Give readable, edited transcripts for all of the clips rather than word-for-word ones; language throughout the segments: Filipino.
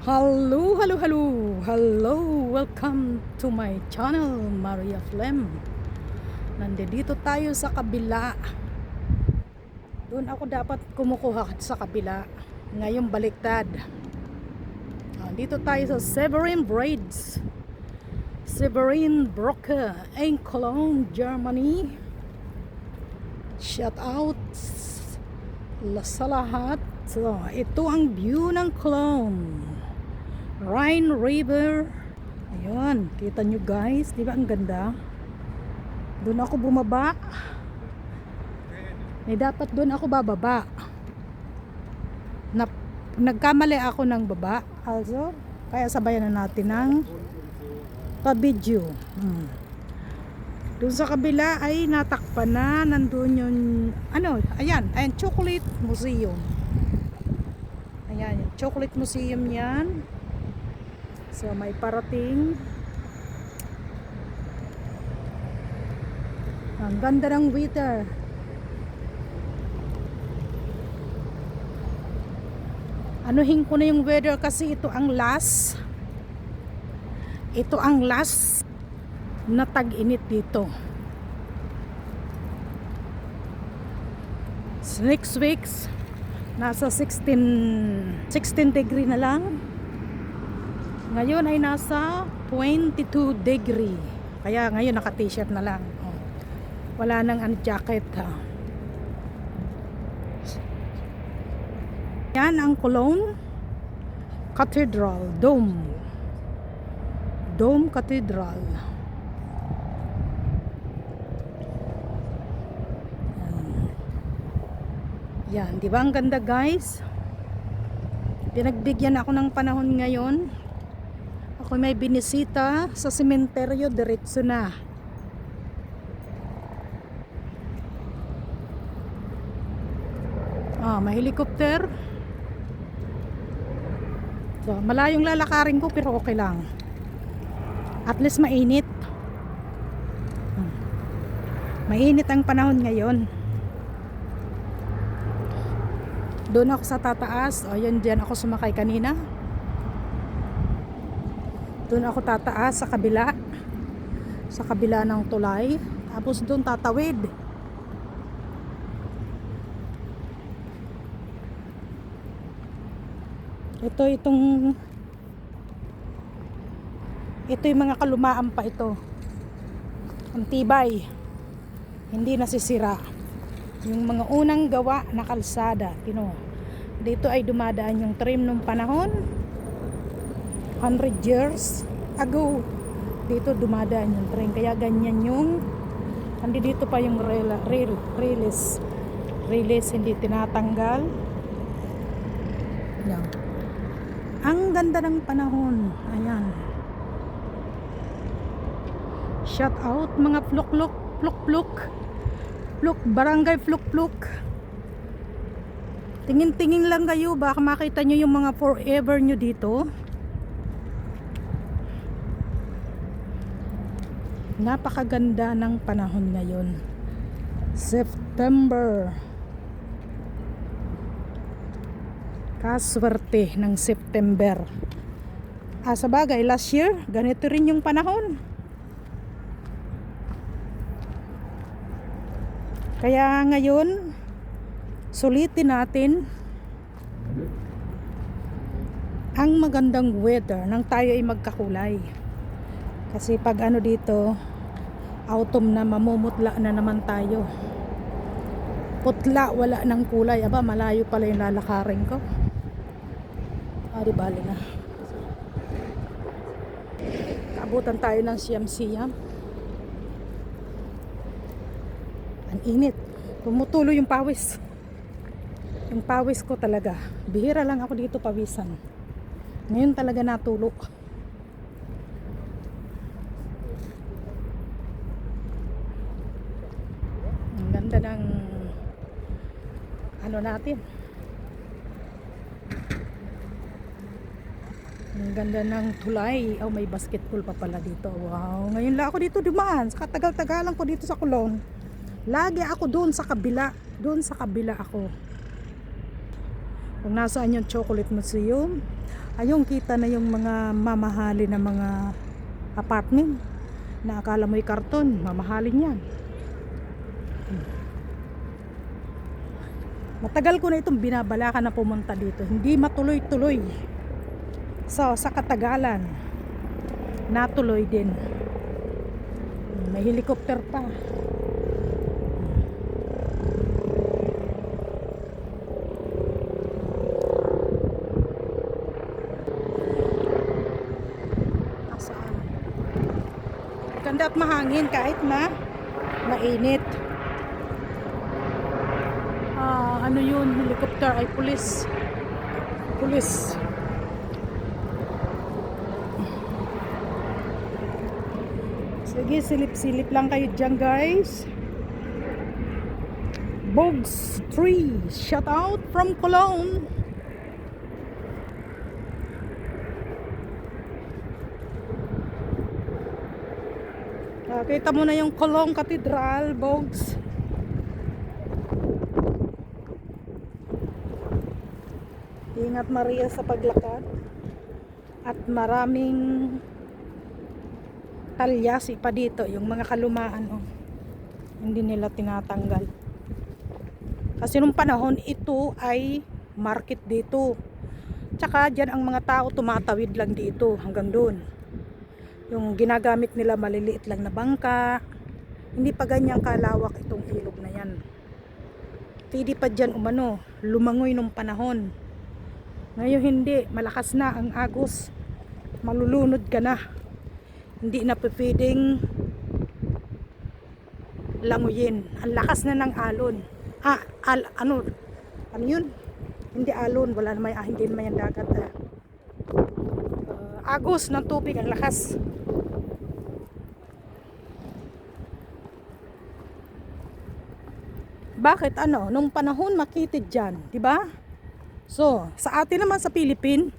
Hello, hello, hello, hello, welcome to my channel, Maria Flem. Nandito tayo sa kabila. Doon ako dapat kumukuha sa kabila. Ngayon baliktad. Dito tayo sa Severin Braids, Severin Broker in Cologne, Germany. Shout out sa lahat. So, ito ang view ng Cologne, Rhine River. Ayun, kita nyo guys, di ba ang ganda? Doon ako bumaba. Dapat doon ako bababa. Nagkamali ako ng baba. Also, kaya sabayan na natin ng pa-video. Doon sa kabila ay natakpan na. Nandun yung ayan, Chocolate Museum. Ayan, yung Chocolate Museum yan. So may parating. Ang ganda ng weather. Anuhin ko na yung weather kasi ito ang last na tag-init dito. Next weeks nasa 16 degree na lang. Ngayon ay nasa 22 degree. Kaya ngayon naka t-shirt na lang. Wala nang jacket ha. Yan ang Cologne Cathedral Dome Cathedral. Yan, di ba ang ganda guys? Pinagbigyan ako ng panahon ngayon. Ako may binisita sa sementeryo, diretso na. May helicopter. So, malayong lalakarin ko pero okay lang. At least mainit. Mainit ang panahon ngayon. Doon ako sa tataas. Ayun, diyan ako sumakay kanina. Doon ako tataas sa kabila ng tulay, tapos doon tatawid. Ito yung mga kalumaan pa ito. Ang tibay, hindi nasisira. Yung mga unang gawa na kalsada, dito ay dumadaan yung trim nung panahon 100 years ago. Dito dumadaan yung train, kaya ganyan yung dito pa yung release hindi tinatanggal. Yan. Ang ganda ng panahon. Ayan, shout out mga pluk barangay pluk. Tingin lang kayo, baka makita nyo yung mga forever nyo dito. Napakaganda ng panahon ngayon. September. Kaswerte ng September. Sa bagay, last year, ganito rin yung panahon. Kaya ngayon, sulitin natin ang magandang weather nang tayo ay magkakulay. Kasi pag dito, autumn na, mamumutla na naman tayo. Putla, wala ng kulay. Aba, malayo pala yung lalakarin ko. Di bali na. Kaabutan tayo ng siyam-siyam. Ang init. Tumutulo yung pawis. Yung pawis ko talaga. Bihira lang ako dito pawisan. Ngayon talaga natulo. Ang ganda ng natin. Ang ganda ng tulay. May basketball pa pala dito. Wow. Ngayon lang ako dito dumaan. Sa katagal-tagalan ko dito sa Cologne. Lagi ako doon sa kabila. Doon sa kabila ako. Kung nasaan yung Chocolate Museum, ayun kita na yung mga mamahali na mga apartment na akala mo'y karton, mamahalin yan. Matagal ko na itong binabalakan na pumunta dito, hindi matuloy-tuloy. So sa katagalan natuloy din. May helicopter pa. Asaan? Ganda at mahangin kahit na mainit. Ano yun? Helicopter ay pulis. Pulis. Sige, silip-silip lang kayo dyan, guys. Bogs 3, shout out from Cologne. Kita mo na yung Cologne Cathedral, Bogs. Ingat Maria sa paglakad. At maraming talyasi pa dito, yung mga kalumaan, oh. Hindi nila tinatanggal. Kasi nung panahon ito ay market dito. Tsaka dyan ang mga tao tumatawid lang dito hanggang doon. Yung ginagamit nila maliliit lang na bangka. Hindi pa ganyang kalawak itong ilog na yan. Hindi pa dyan umano, lumangoy nung panahon. Ngayon hindi, malakas na ang agos. Malulunod ka na. Hindi na pwedeng languyin. Ang lakas na ng alon. Ano yun? Hindi alon, wala naman, hindi naman yung dagat. Agos ng tubig, ang lakas. Bakit ano? Nung panahon makitid dyan, di ba? So, sa atin naman sa Philippines,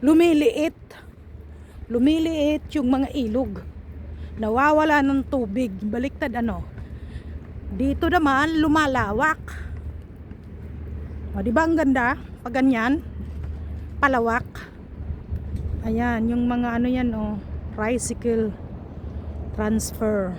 lumiliit yung mga ilog. Nawawala ng tubig. Baliktad ano. Dito naman lumalawak. O, di ba ang ganda? Pag ganyan, palawak. Ayan, yung mga ano yan, oh, tricycle transfer.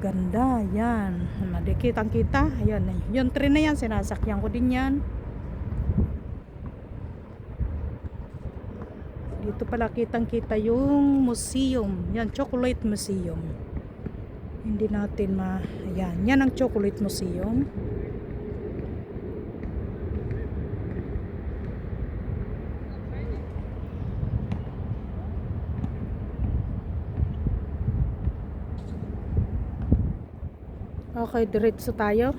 Ganda, yan. Nadikitang kita. Ayan, yung train na yan, sinasakyan ko din yan. Dito pala kitang kita yung museum. Yan, Chocolate Museum. Hindi natin ayan, yan ang Chocolate Museum. Okay, diretso tayo.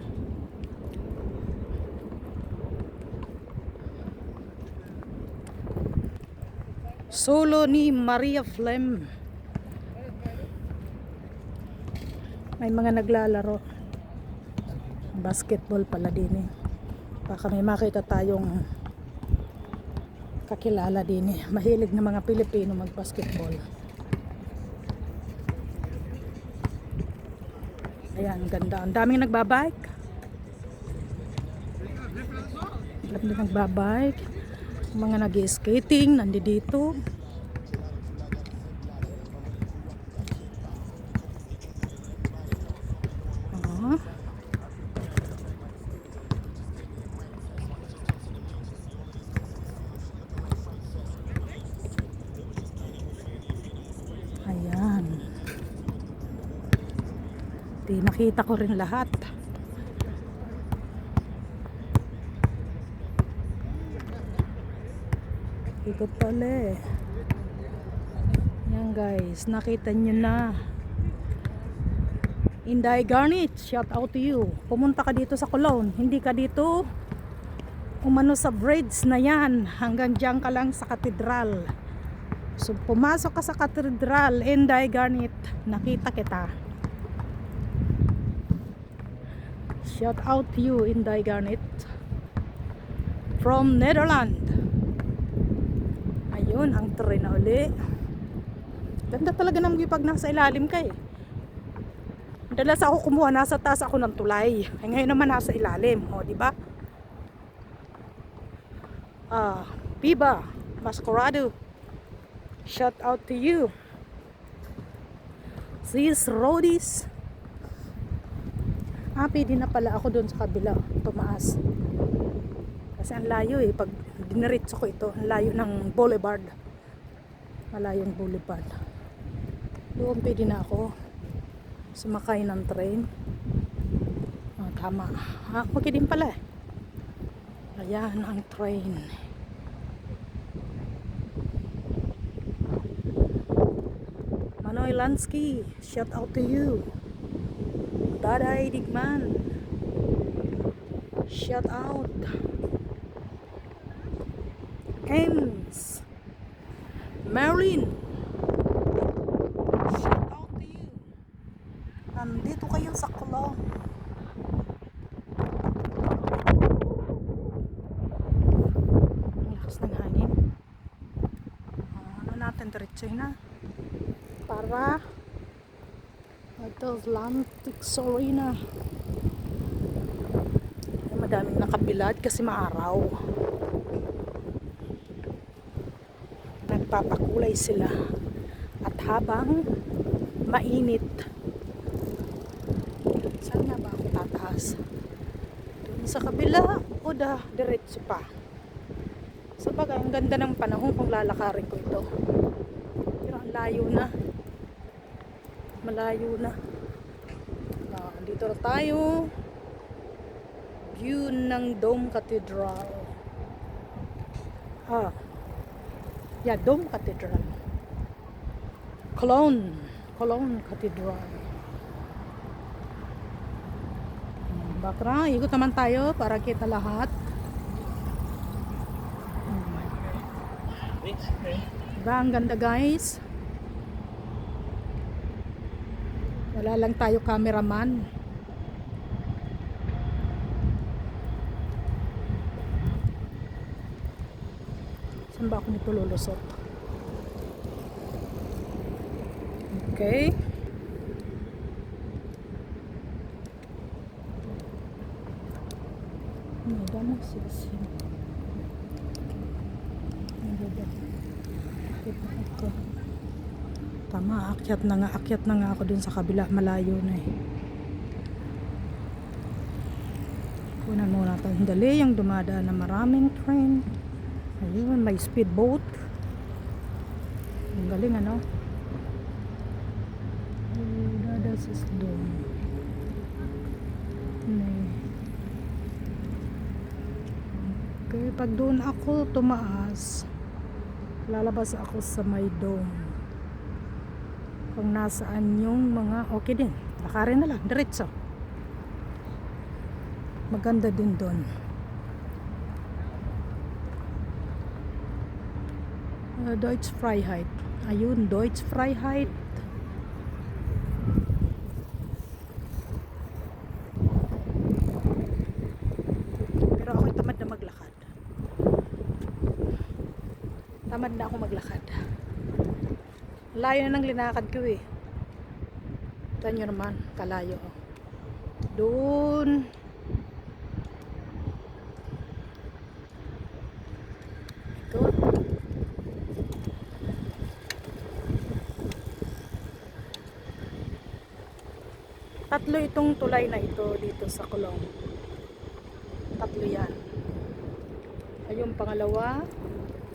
Solo ni Maria Flem. May mga naglalaro. Basketball pala din eh. Baka may makita tayong kakilala din eh. Mahilig na mga Pilipino mag-basketball. Ayan, ganda. Ang daming nagbabike. Ang daming nagbabike. Mga nag-skating, nandito. Ayan. Di nakita ko rin lahat. Ikot pala eh. Yan guys, nakita nyo na. Inday Garnet, shout out to you. Pumunta ka dito sa Cologne, hindi ka dito umano sa bridge na yan. Hanggang dyan ka lang sa katedral. So pumasok ka sa katedral, Inday Garnet, nakita kita. Shout out to you, Inday Garnet, from Netherlands. Ayun, ang tren na uli. Ganda talaga ng view pag nasa ilalim ka eh. Madalas ako kumuha, nasa taas ako ng tulay. Ay ngayon naman nasa ilalim, o di ba? Viva Masquerado. Shout out to you. Sis Rodis. Pwede na pala ako doon sa kabila, tumaas. Kasi ang layo eh, pag diniritso ko ito, ang layo ng boulevard. Malayong boulevard. Doon pwede na ako sumakay ng train. Tama. Okay din pala eh. Ayan ang train. Manoy Lansky, shout out to you. Daday Digman, shout out. Ems Marilyn, shout out to you. Nandito kayo sa Kulong. Ang lakas ng hangin. Ano natin, diretso na para Atlantic Arena. Madaming nakabilad kasi maaraw. Nagpapakulay sila. At habang mainit, saan nga ba ako tataas? Doon sa kabila o diretso pa? Sa bagay, ang ganda ng panahon kung lalakarin ko ito. Pero ang layo na. Malayo na. Dito na tayo. View ng Dome Cathedral. Yeah, Dome Cathedral. Cologne Cathedral. Bakra, ikot naman tayo para kita lahat. Diba, ang ganda guys. Wala lang tayo cameraman. Saan ba ako nito lulusot? Okay. Dami siya. Tama, akyat na nga ako dun sa kabila, malayo na eh. Kunan muna tayong dali yung dumadaan na maraming train. Ayun, may speedboat. Ang galing ano. Dadas is doon. Okay, pag doon ako tumaas, lalabas ako sa may dome. Kung nasaan yung mga okay din, lakarin na lang, diretso. Maganda din doon. Deutsche Freiheit. Ayun, Deutsche Freiheit. Pero ako'y tamad na maglakad. Tamad na ako maglakad. Layo na ng linakad ko eh. Ito nyo naman, kalayo. Doon. Ito. Tatlo itong tulay na ito dito sa Kulong. Tatlo yan. Ayun pangalawa.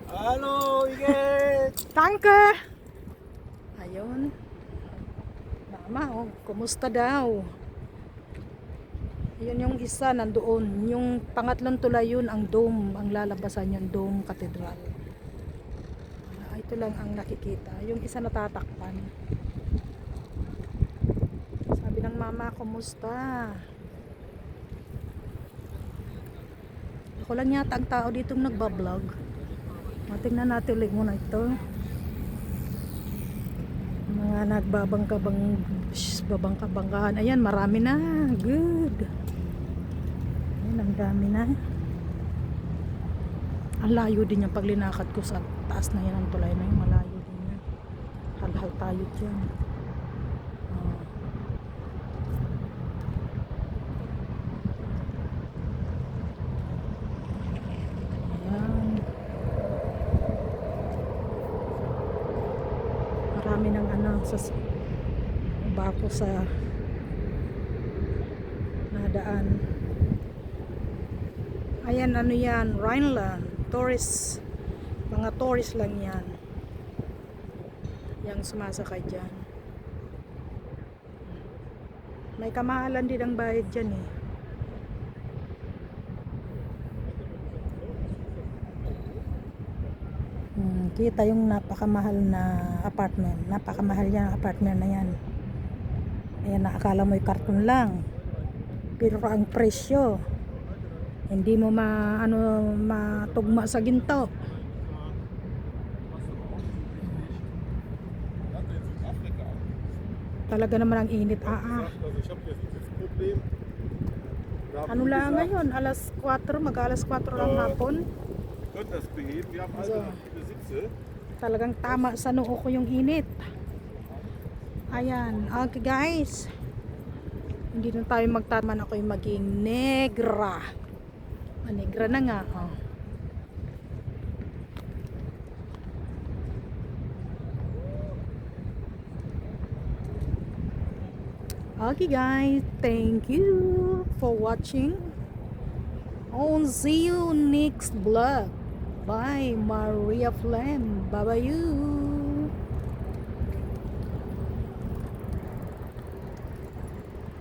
Hello, Iget! Tanker! Ayun. Mama, oh, kumusta daw? Yun yung isa nandoon. Yung pangatlong tulay yun, ang dome. Ang lalabasan yung Dome Cathedral. Ito lang ang nakikita. Yung isa natatakpan. Sabi ng mama, kumusta? Ako lang yata ang tao dito nagbablog. Tingnan natin ulit muna ito. Mga nagbabangka-bangkahan. Ayan, marami na. Good. Ayan, ang dami na. Ang layo din yung paglinakad ko sa taas na yan ang tulay na yun. Malayo din yan. Hal-hal tayo dyan. sa barko sa nadaan. Ayan, ano yan, Rhineland tourist, mga tourist lang yan yung sumasakay dyan. May kamahalan din ang bayad dyan eh. Kita yung napakamahal na apartment. Napakamahal yan ang apartment na yan. Ayan, nakakala mo'y karton lang. Pero ang presyo, hindi mo matugma sa ginto. Talaga naman ang init. Ano lang ngayon? Alas 4, mag-alas 4 lang hapon. So, talagang tama sa noo ko yung init. Ayan. Okay guys. Hindi na tayo magtataman. Ako'y maging negra. Negra na nga. Oh. Okay guys. Thank you for watching. I'll see you next vlog. Bye, Maria Flem. Bye bye you.